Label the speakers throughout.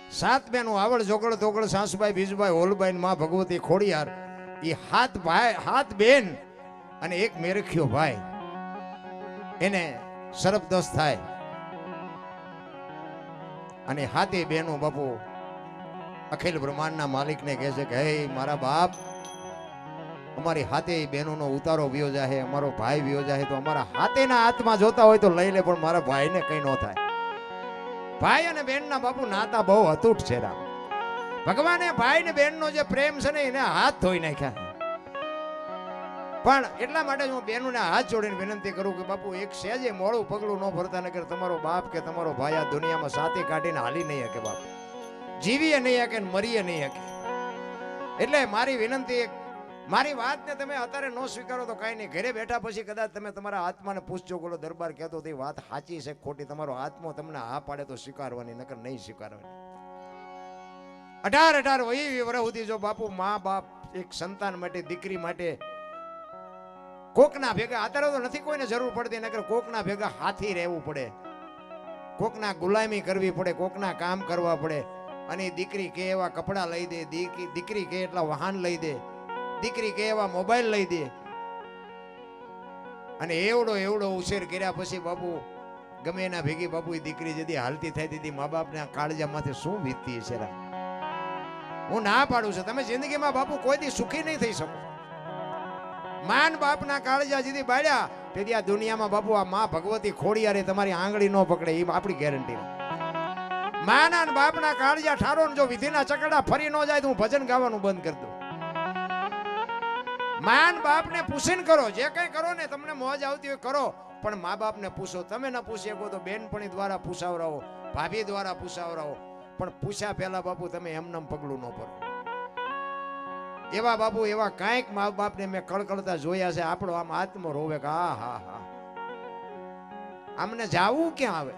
Speaker 1: સાત બેનો આવડ જોગળ તોગળ સાસુભાઈ બીજુભાઈ હોલભાઈ ને માં ભગવતી ખોડિયાર એ હાથ બેન અને એક મેરખ્યો ભાઈ એને સરપદસ્ત થાય અને હાથે બેનો બાપુ અખિલ બ્રહ્માંડના માલિકને કહે છે કે હે મારા બાપ અમારી હાથે બહેનોનો ઉતારો વિયો જાય, અમારો ભાઈ વિયો જાય તો અમારા હાથેના હાથમાં જોતા હોય તો લઈ લે, પણ મારા ભાઈને કઈ ન થાય. ભાઈ અને બહેનના બાપુ નાતા બહુ અતૂટ છે રામ. ભગવાને ભાઈ ને બહેનનો જે પ્રેમ છે ને એને હાથ ધોઈ નાખ્યા. પણ એટલા માટે હું બહેનોને હાથ જોડીને વિનંતી કરું કે બાપુ એક સહેજે મોડું પગલું ન ભરતા, નકર તમારો બાપ કે તમારો ભાઈ આ દુનિયામાં સાથે કાઢીને હાલી નહીં શકે બાપ, જીવીએ નહીં શકે ને મરીએ નહીં શકે. એટલે મારી વિનંતી, મારી વાતને તમે અત્યારે ન સ્વીકારો તો કાંઈ નહીં, ઘરે બેઠા પછી કદાચ તમે તમારા આત્માને પૂછજો બોલો દરબાર કહેતો તે વાત સાચી છે ખોટી, તમારો આત્મો તમને હા પાડે તો સ્વીકારવાની, નકર નહીં સ્વીકારવાની. 18 વર્ષ સુધી જો બાપુ મા બાપ એક સંતાન માટે, દીકરી માટે કોકના ભેગા, અત્યારે તો નથી કોઈને જરૂર પડતી, નકર કોકના ભેગા હાથી રહેવું પડે, કોકના ગુલામી કરવી પડે, કોકના કામ કરવા પડે. અને દીકરી કે એવા કપડાં લઈ દે, દીકરી કે એટલા વાહન લઈ દે, દીકરી કે એવા મોબાઈલ લઈ દે, અને એવડો ઉછેર કર્યા પછી બાપુ ગમે એના ભેગી બાપુ એ દીકરી જદી હાલતી થઈ હતી મા બાપને કાળજામાંથી શું વીતતી છે. હું ના પાડું છું, તમે જિંદગીમાં બાપુ કોઈથી સુખી નહીં થઈ શકો. માન બાપના કાળજા જીધી બાળ્યા તેથી આ દુનિયામાં બાપુ આ માં ભગવતી ખોડિયારે તમારી આંગળી ન પકડે એ આપણી ગેરંટી. માના બાપના કાળજા ઠારો જો વિધિના ચકડા ફરી ન જાય તો હું ભજન ગાવાનું બંધ કરી દઉં. માન બાપને પૂછીને કરો, જે કઈ કરો ને તમને મોજ આવતી હોય કરો, પણ મા બાપને પૂછો. તમે ન પૂછી શકો તો બેનપણી દ્વારા પૂછાવરાવો, ભાભી દ્વારા પૂછાવરાવો, પણ પૂછ્યા પહેલા બાપુ તમે એમનેમ પગલું ન ભરો. એવા બાપુ એવા કાંઈક મા બાપને મેં કળકળતા જોયા છે, આપણો આમ આત્મો રોવે કે હા હા હા આમને જાવું ક્યાં આવે.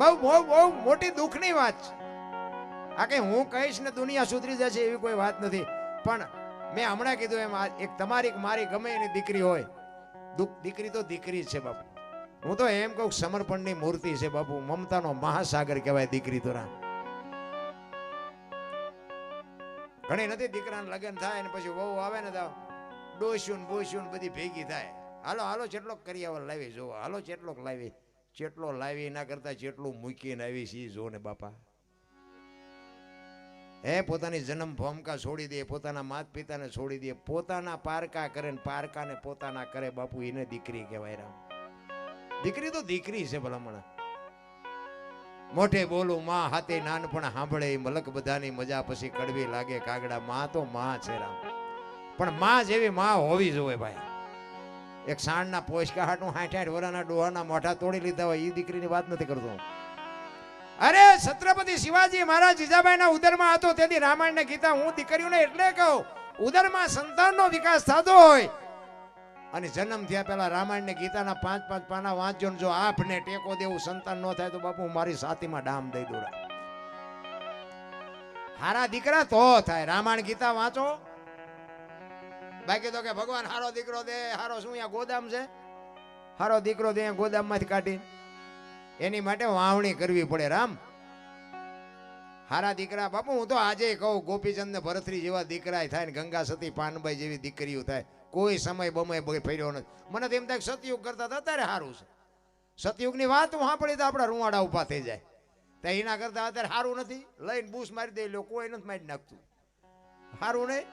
Speaker 1: બહુ મોટી દુઃખની વાત છે આ. કઈ હું કહીશ ને દુનિયા સુધરી જશે એવી કોઈ વાત નથી, પણ મેં હમણાં કીધું એમ એક તમારી મારી ગમે એની દીકરી હોય, દીકરી તો દીકરી છે બાપુ. હું તો એમ કહું સમર્પણની મૂર્તિ છે બાપુ, મમતાનો મહાસાગર કહેવાય દીકરી તો. ઘણી નથી દીકરાને લગ્ન થાય ને પછી વહુ આવે ને તો ડોસ્યું બોસ્યું બધી ભેગી થાય, હાલો જેટલો કરિયાવર લાવી જોવો, હાલો જેટલો લાવી, જેટલો લાવી એના કરતા જેટલું મૂકીને આવી છે જો ને બાપા. હે પોતાની જન્મ ભૂમિકા છોડી દે, પોતાના માત પિતાને છોડી દે, પોતાના પારકા કરે ને પારકાને પોતાના કરે બાપુ, એને દીકરી કહેવાય રામ. દીકરી તો દીકરી છે ભલામણ. મોઢે બોલું માં હાથે નાનપણ સાંભળે મલક બધાની મજા પછી કડવી લાગે કાગડા. માં તો માં છે રામ, પણ માં જેવી માં હોવી જોઈએ ભાઈ. એક સાણના પોચકા હાટું 60 વર્ષના ડોહાના મોઢા તોડી લીધા હોય એ દીકરીની વાત નથી કરતો. અરે છત્રપતિ શિવાજી મહારાજ જીજાબાઈના ઉદરમાં હતો તેથી રામાયણ ને ગીતા હું દીકરીઓને એટલે કહું, ઉદરમાં સંતાનનો વિકાસ થતો હોય અને જન્મ થયા પહેલા રામાયણ ને ગીતાના 5 પાના વાંચજો, જો આપને ટેકો દેવું સંતાન ન થાય તો બાપુ મારી સાતીમાં ડામ દઈ દોડા. હારા દીકરા તો થાય, રામાયણ ગીતા વાંચો. બાકી તો કે ભગવાન હારો દીકરો દે, હારો શું અહીંયા ગોદામ છે, હારો દીકરો દે ગોદામમાંથી કાઢી, એની માટે વાવણી કરવી પડે રામ. હારા દીકરા બાપુ હું તો આજે કહું, ગોપીચંદ ને ભરતરી જેવા દીકરા થાય ને ગંગા સતી પાનબાઈ જેવી દીકરીઓ થાય, કોઈ સમય બમય ફર્યો નથી. મને તો એમ થાય સતયુગ કરતા હતા અત્યારે સારું છે. સતયુગની વાત હું સાંભળી તો આપણા રૂવાડા ઉભા થઈ જાય, તો એના કરતા અત્યારે સારું નથી. લઈને બૂસ મારી દે લો, કોઈ નથી મારી નાખતું. સારું નહીં,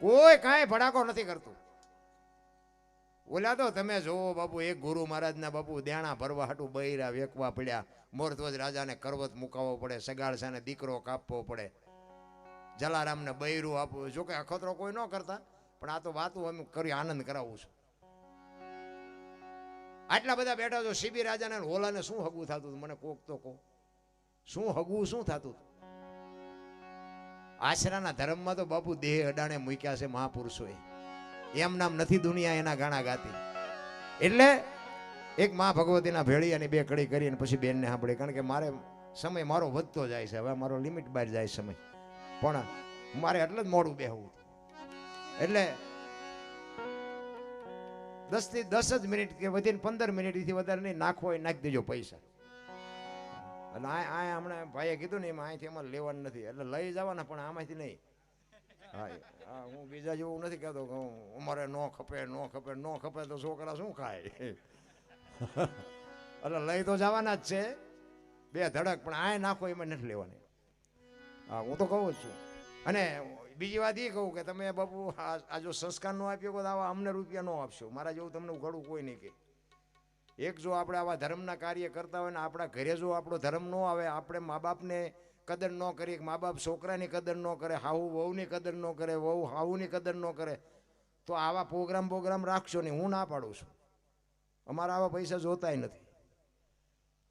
Speaker 1: કોઈ કાંઈ ભડાકો નથી કરતું. ઓલા તો તમે જોવો બાપુ, એક ગુરુ મહારાજના બાપુ દેણા ભરવા હાટું બૈરા વેકવા પડ્યા, મોરધ્વજ રાજાને કરવત મુકાવવો પડે, સગાળસાને દીકરો કાપવો પડે, જલારામને બૈરું આપવું. જો કે અખતરો કોઈ ન કરતા, પણ આ તો વાતું અમે કરી આનંદ કરાવું છું. આટલા બધા બેઠા છો, શિબી રાજાને હોલાને શું હગું થતું હતું મને કોક તો કહો, શું હગું શું થતું હતું? આશરાના ધર્મમાં તો બાપુ દેહ અડાણે મૂક્યા છે મહાપુરુષોએ, એમ નામ નથી દુનિયા એના ગાણા ગાતી. એટલે એક માં ભગવતીના ભેળી અને 2 કડી કરી અને પછી બેનને સાંભળી, કારણ કે મારે સમય મારો વધતો જાય છે, હવે મારો લિમિટ બહાર જાય સમય, પણ મારે એટલે જ મોડું બેહવું. એટલે 10 થી 10 જ મિનિટ કે વધીને 15 મિનિટથી વધારે નહીં નાખવો હોય નાખી દેજો પૈસા. અને આ હમણાં ભાઈએ કીધું ને એમાં અહીંથી અમારે લેવાનું નથી એટલે લઈ જવાના પણ આમાંથી નહીં. હા હા હું બીજા જેવું નથી કહેતો કે અમારે ન ખપે તો છોકરા શું ખાય એટલે લઈ તો જવાના જ છે બે ધડક પણ આ નાખો એમાં નથી લેવાની. હા હું તો કહું જ છું. અને બીજી વાત એ કહું કે તમે બાપુ આ જો સંસ્કાર નો આપ્યો તો આવા અમને રૂપિયા ન આપશો. મારા જેવું તમને ઉઘાડું કોઈ નહીં કે. એક જો આપણે આવા ધર્મના કાર્ય કરતા હોય ને આપણા ઘરે જો આપણો ધર્મ ન આવે, આપણે મા બાપને કદર ન કરીએ, મા બાપ છોકરાની કદર ન કરે, હાહુ વહુની કદર ન કરે, વહુ હાહુની કદર ન કરે, તો આવા પ્રોગ્રામ રાખશો નહીં. હું ના પાડું છું. અમારા આવા પૈસા જોતાય નથી.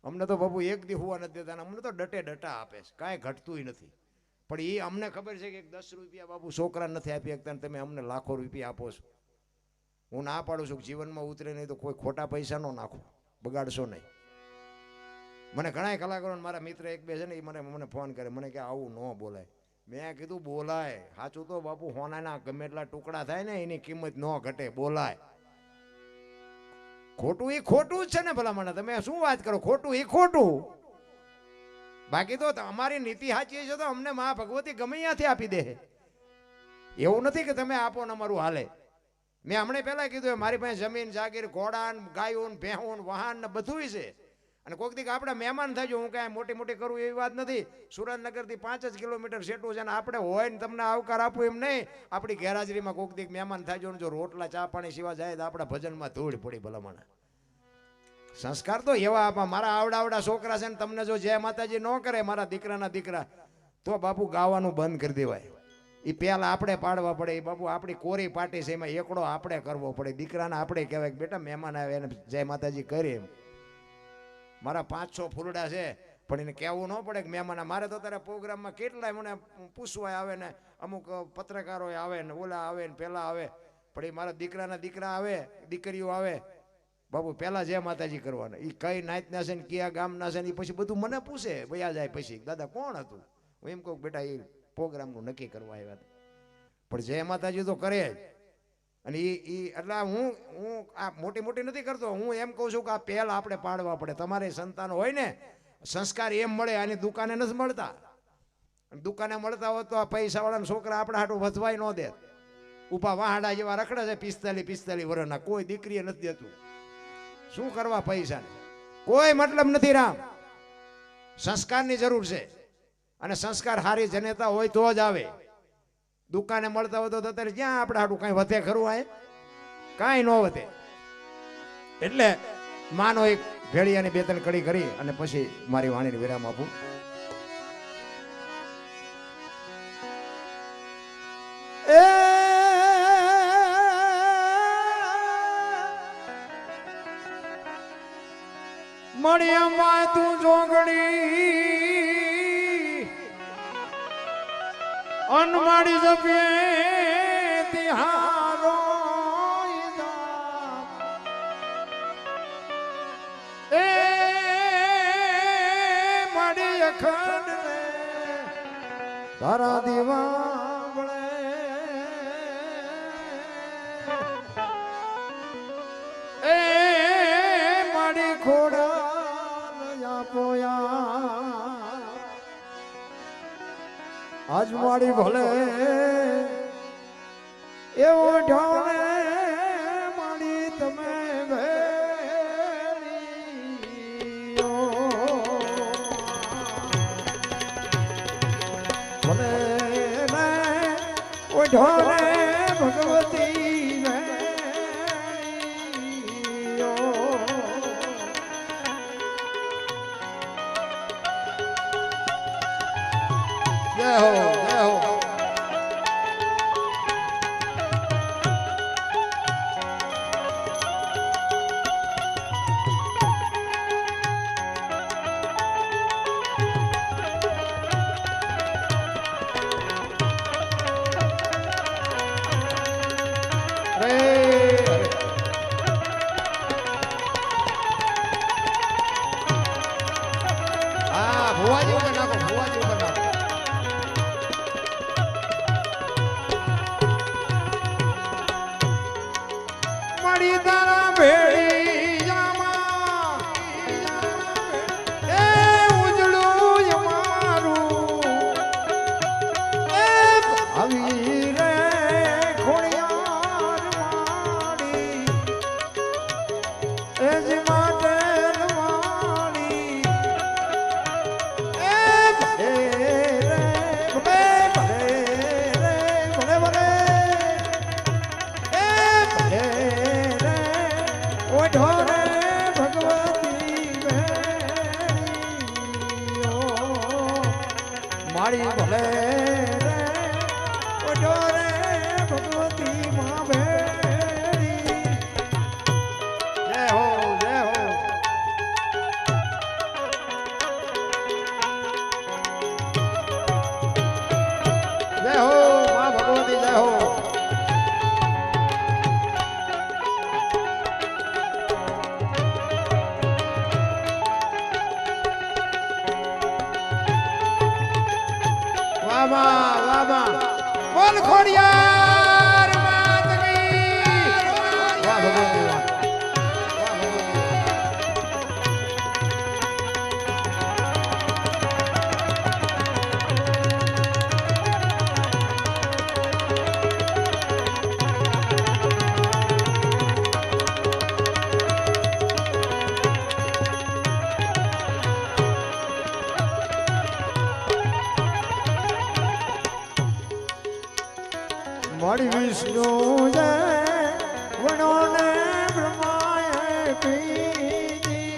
Speaker 1: અમને તો બાપુ એક દી હોવા નથી દેતા. અમને તો ડટા આપે છે, કાંઈ ઘટતું નથી. પણ એ અમને ખબર છે કે 10 રૂપિયા બાપુ છોકરા નથી આપી શકતા, તમે અમને લાખો રૂપિયા આપો છો. હું ના પાડું છું કે જીવનમાં ઉતરે નહીં તો કોઈ ખોટા પૈસા ન નાખો, બગાડશો નહીં. મને ઘણા કલાકારો મારા મિત્ર એક બે છે ને એ મને ફોન કરે, મને કે આવું ન બોલાય. મેં કીધું બોલાય. સાચું તો બાપુ હોનાના ગમે એટલા ટુકડા થાય ને એની કિંમત ન ઘટે, બોલાય. ખોટું એ ખોટું જ છે ને ભલા મને. તમે શું વાત કરો, ખોટું એ ખોટું. બાકી તો અમારી નીતિ સાચી છે તો અમને મા ભગવતી ગમે ત્યાંથી આપી દે. એવું નથી કે તમે આપો ને અમારું હાલે. મેં હમણાં પહેલા કીધું મારી પાસે જમીન જાગીર ઘોડા ગાયો ભેહું વાહન ને બધું છે. અને કોઈક દી આપણે મહેમાન થજો, હું કાંઈ મોટી કરું એવી વાત નથી. સુરેન્દ્રનગરથી 5 જ કિલોમીટર સેટું છે ને આપણે હોય ને તમને આવકાર આપવું એમ નહીં. આપણી ગેરહાજરીમાં કોઈક દી મહેમાન થજો ને જો રોટલા ચા પાણી સિવા જાય તો આપણા ભજનમાં ધૂળ પડી ભલામણ. સંસ્કાર તો એવા આપા. મારા આવડા છોકરા છે ને તમને જો જય માતાજી ન કરે મારા દીકરાના દીકરા તો બાપુ ગાવાનું બંધ કરી દેવાય. એ પહેલા આપણે પાડવા પડે. એ બાપુ આપણી કોરી પાટી છે એમાં એકડો આપણે કરવો પડે. દીકરાને આપણે કહેવાય કે બેટા મહેમાન આવે એને જય માતાજી કરી. એમ મારા 500 ફૂલડા છે પણ એને કહેવું ન પડે કે મહેમાન. મારે તો તારા પ્રોગ્રામમાં કેટલાય મને પૂછવા આવે ને અમુક પત્રકારો આવે ને ઓલા આવે ને પેલા આવે. પણ એ મારા દીકરાના દીકરા આવે દીકરીઓ આવે બાપુ પહેલા જય માતાજી કરવાના. એ કઈ નાતના છે ને કયા ગામના છે ને એ પછી બધું મને પૂછે ભૈયા જાય પછી દાદા કોણ હતું. હું એમ કહું બેટા એ પ્રોગ્રામનું નક્કી કરવા આવ્યા હતા. પણ જય માતાજી તો કરે જ. અને એ એટલે હું આ મોટી નથી કરતો. હું એમ કહું છું કે આ પહેલ આપણે પાડવા પડે. તમારે સંતાન હોય ને સંસ્કાર એમ મળે. આની દુકાને નથી મળતા. દુકાને મળતા હોત તો આ પૈસાવાળાના છોકરા આપણા હાટું વધવાય ન દે. ઉભા વાહડા જેવા રખડે છે 45 વર્ષના. કોઈ દીકરીએ નથી દેતું. શું કરવા પૈસા? કોઈ મતલબ નથી રામ. સંસ્કારની જરૂર છે. અને સંસ્કાર હારી જનેતા હોય તો જ આવે. દુકાને મળતા હોય તો અત્યારે જ્યાં આપણે હાટું કઈ વધે ખરું? આ કાંઈ ન વધે. એટલે માનો એક ભેળિયાની 2-3 કડી કરી અને પછી મારી વાણીને વિરામ આપું. મળ્યામાં તું જોગણી અનમાડી જપે તિહારો એ માડી અખંડ ને તારા દીવાવળે એ માડી ખોડા આજ માડી ભલે એવો ઢાણે માડી તમે ભલે ઢાણે ભગવતી જય હો જય હો. હા ભુવાજી ઉપર નાખો, ભુવાજી ઉપર નાખો. મારી તારા ભેળિયામાં એ ઉજળું મારી ભલે રે ઓઢો રે ભગવતી માં ભેળી જય હો જય હો જય હો માં ભગવતી જય હો વાહ બોલ ખોડિયાર માત કી વાહ ભગવતી વાહ મારી વિષ્ણુ જય વણોને બ્રહ્માએ પીજીઓ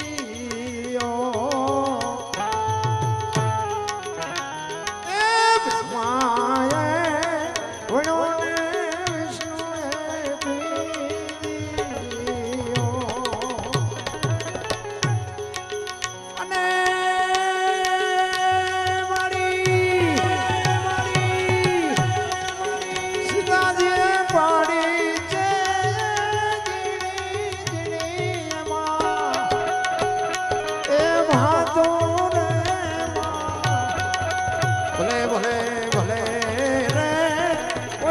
Speaker 1: એ બ્રહ્માએ વણોને વિષ્ણુએ પીજીઓ અને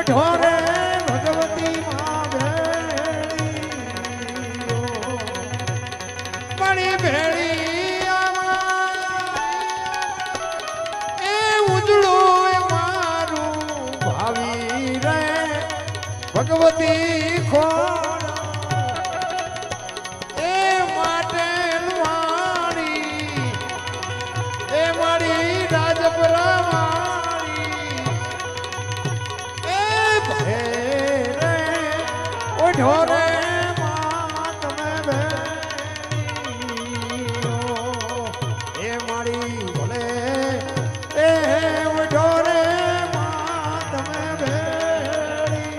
Speaker 1: ઢોરે ભગવતી માં ભેળી મણી ભેળી એ ઉજળું મારું ભાવી રે ભગવતી ખોળ એ માટે મારી રાજપરા ઢોરે માં તમે ભેળીઓ એ મારી ભલે એ ઢોરે માં તમે ભેળીઓ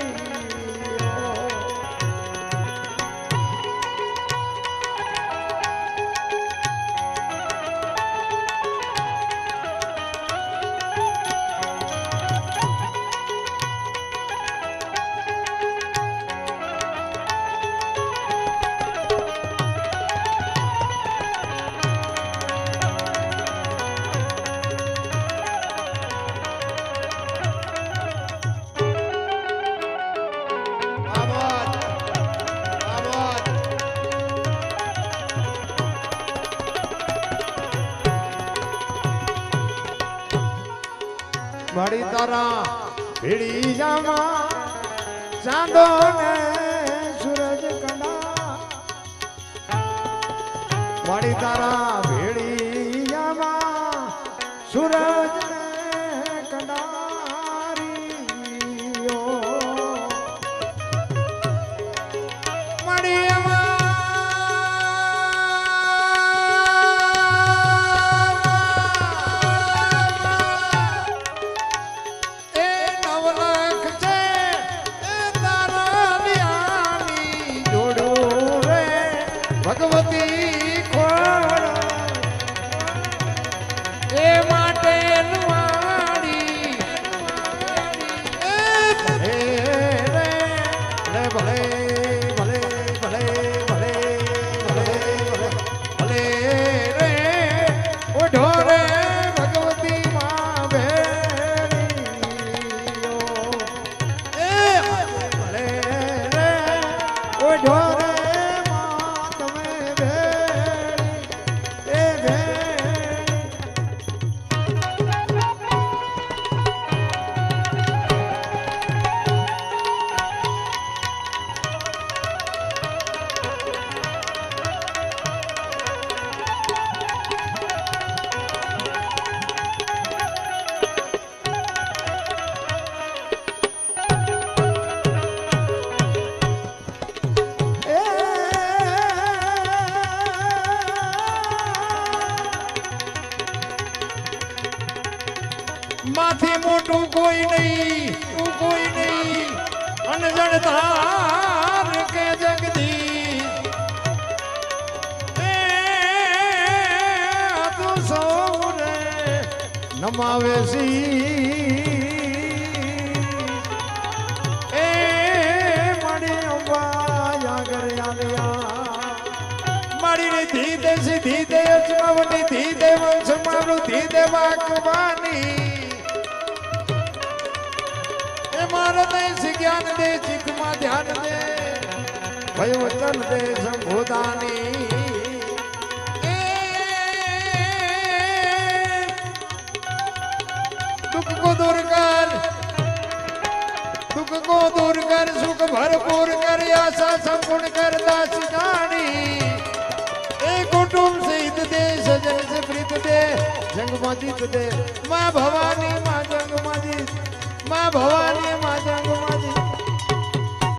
Speaker 1: મારી તારા ભીડી જામાં ચાંદો ને સૂરજ કંડા મારી તારા ભીડી જામાં સૂરજ ને કંડારીઓ મારી ભગવતી ખોળ એ માટે
Speaker 2: માથી મોટું કોઈ નહીં, તું કોઈ નહીં, અનજણ ધાર કે જગદીશ એ તું સૌને નમાવે સી એ મળી અંબા જાગર આવ્યા મારી ધીદે સીધી દે અચમાવટી ધીદે વંશ મારું ધીદે વાકવાની એ મારા દે જ્ઞાન દે ચિત્તમાં ધ્યાન દે ભય વચન દે સંબોધાની એ દુઃખ કો દૂર કર दुख को दूर कर सुख भरपूर कर आशा संपूर्ण कर दास जानी ए कुटुंब से हित दे सजन से प्रीत दे जंग में जीत दे माँ भवानी माँ जंग में जीत माँ भवानी माँ जंग में जीत